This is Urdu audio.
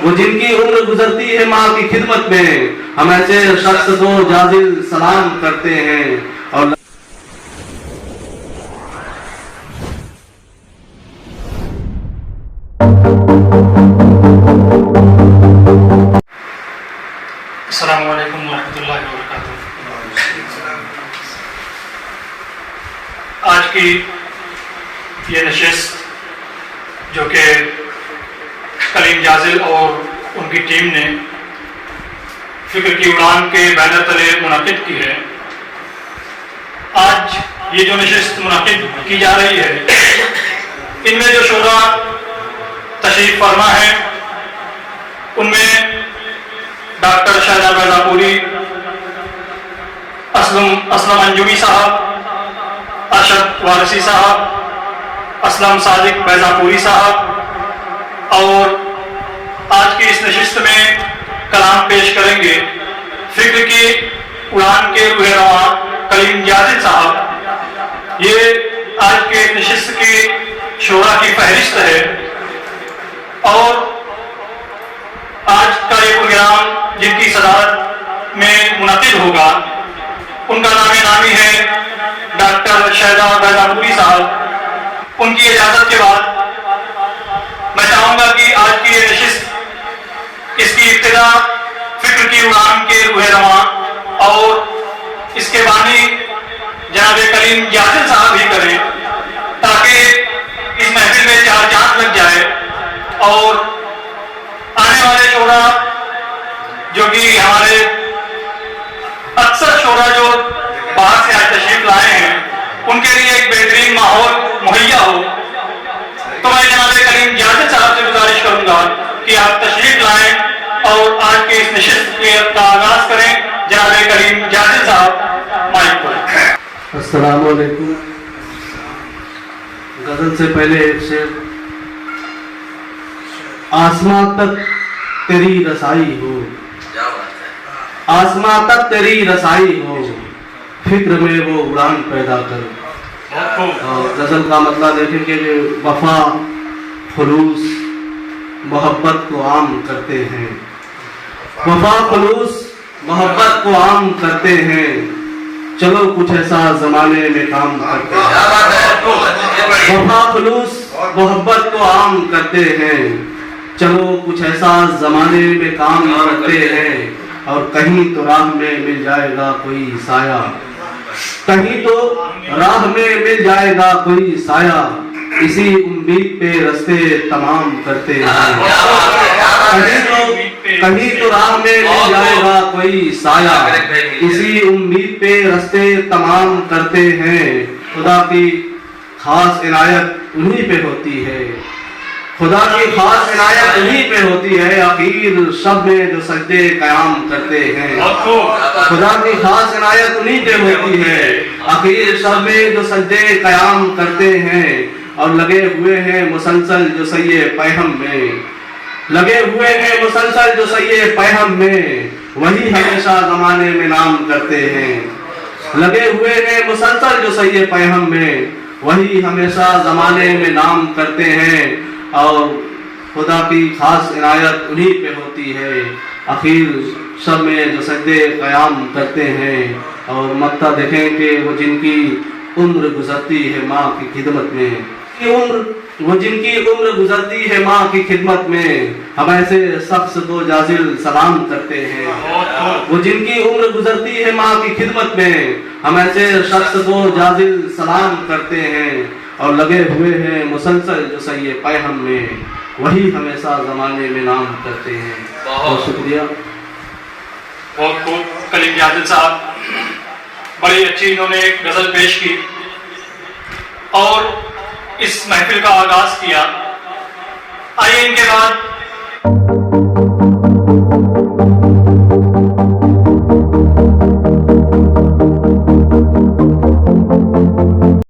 وہ جن کی عمر گزرتی ہے ماں کی خدمت میں، ہم ایسے شخص کو جازل سلام کرتے ہیں اور السلام علیکم ورحمۃ اللہ وبرکاتہ۔ آج کی یہ نشست جو کہ کلیم جازل اور ان کی ٹیم نے فکر کی اڑان کے بینر تلے منعقد کی ہے، آج یہ جو نشست منعقد کی جا رہی ہے، ان میں جو شعراء تشریف فرما ہے ان میں ڈاکٹر شہزاد بیضا پوری، اسلم انجمی صاحب، ارشد وارثی صاحب، اسلم صادق بیضا پوری صاحب، اور آج کی اس نشست میں کلام پیش کریں گے فکر کی اڑان کے روح رواں کلیم جازل صاحب۔ یہ آج کے نشست کی شعراء کی فہرست ہے اور آج کا یہ پروگرام جن کی صدارت میں منعقد ہوگا ان کا نام نامی ہے ڈاکٹر شہزاد بیضا پوری صاحب۔ ان کی اجازت کے بعد میں چاہوں گا کہ آج کی یہ نشست اس کی ابتدا فکر کی اڑان کے روح رواں اور اس کے بانی جناب کلیم جازل صاحب ہی کریں، تاکہ اس محفل میں چار چاند لگ جائے اور آنے والے شعراء جو کہ ہمارے اکثر شعراء جو باہر سے آج تشریف لائے ہیں ان کے لیے ایک بہترین ماحول مہیا ہو۔ تو میں جناب کلیم جازل صاحب سے گزارش کروں گا کہ آپ تشریف لائیں اور آج کے اس نشست کا آغاز کریں۔ جناب کلیم جازل صاحب مائک پر۔ السلام علیکم۔ غزل سے پہلے ایک شعر، آسماں تک تیری رسائی ہو، آسماں تک تیری رسائی ہو، فکر میں وہ اڑان پیدا کر۔ اور غزل کا مطلب دیکھیں کہ وفا، خلوص، محبت کو عام کرتے ہیں، وفا، خلوص، محبت کو عام کرتے ہیں، چلو کچھ ایسا زمانے میں کام کرتے ہیں۔ وفا، خلوص، محبت کو عام کرتے ہیں، چلو کچھ ایسا زمانے میں کام کرتے ہیں، اور کہیں تو راہ میں مل جائے گا کوئی سایہ، کہیں تو راہ میں مل جائے گا کوئی سایہ، اسی امید پہ رستے تمام کرتے ہیں، کہیں تو راہ میں مل جائے گا کوئی سایہ، اسی امید پہ رستے تمام کرتے ہیں۔ خدا کی خاص عنایت انہی پہ ہوتی ہے، خدا کی خاص عنایت انہی پہ ہوتی ہے، آخر شب میں جو سجدے قیام کرتے ہیں۔ خدا کی خاص عنایت انہی پہ ہوتی ہے، آخر شب میں جو سجدے قیام کرتے ہیں، اور لگے ہوئے ہیں مسلسل جو سیے پیہم میں، لگے ہوئے ہیں مسلسل جو سیے پیہم میں، وہی ہمیشہ زمانے میں نام کرتے ہیں، لگے ہوئے ہیں مسلسل جو سیے پیہم میں، وہی ہمیشہ زمانے میں نام کرتے ہیں، اور خدا کی خاص عنایت انہی پہ ہوتی ہے، آخر شب میں جو سجدے قیام کرتے ہیں۔ اور مکہ دیکھیں کہ وہ جن کی عمر گزرتی ہے ماں کی خدمت میں، وہ جن کی عمر گزرتی ہے ماں کی خدمت میں، ہم ایسے شخص کو جازل سلام کرتے ہیں۔ وہ جن کی عمر گزرتی ہے ماں کی خدمت میں، ہم ایسے شخص کو جازل سلام کرتے ہیں، اور لگے ہوئے ہیں مسلسل جو سیے پیہم میں، وہی ہمیشہ زمانے میں نام کرتے ہیں۔ بہت شکریہ۔ بہت خوب کلیم جازل صاحب، بڑی اچھی انہوں نے ایک غزل پیش کی اور اس محفل کا آغاز کیا۔ آئیے ان کے بعد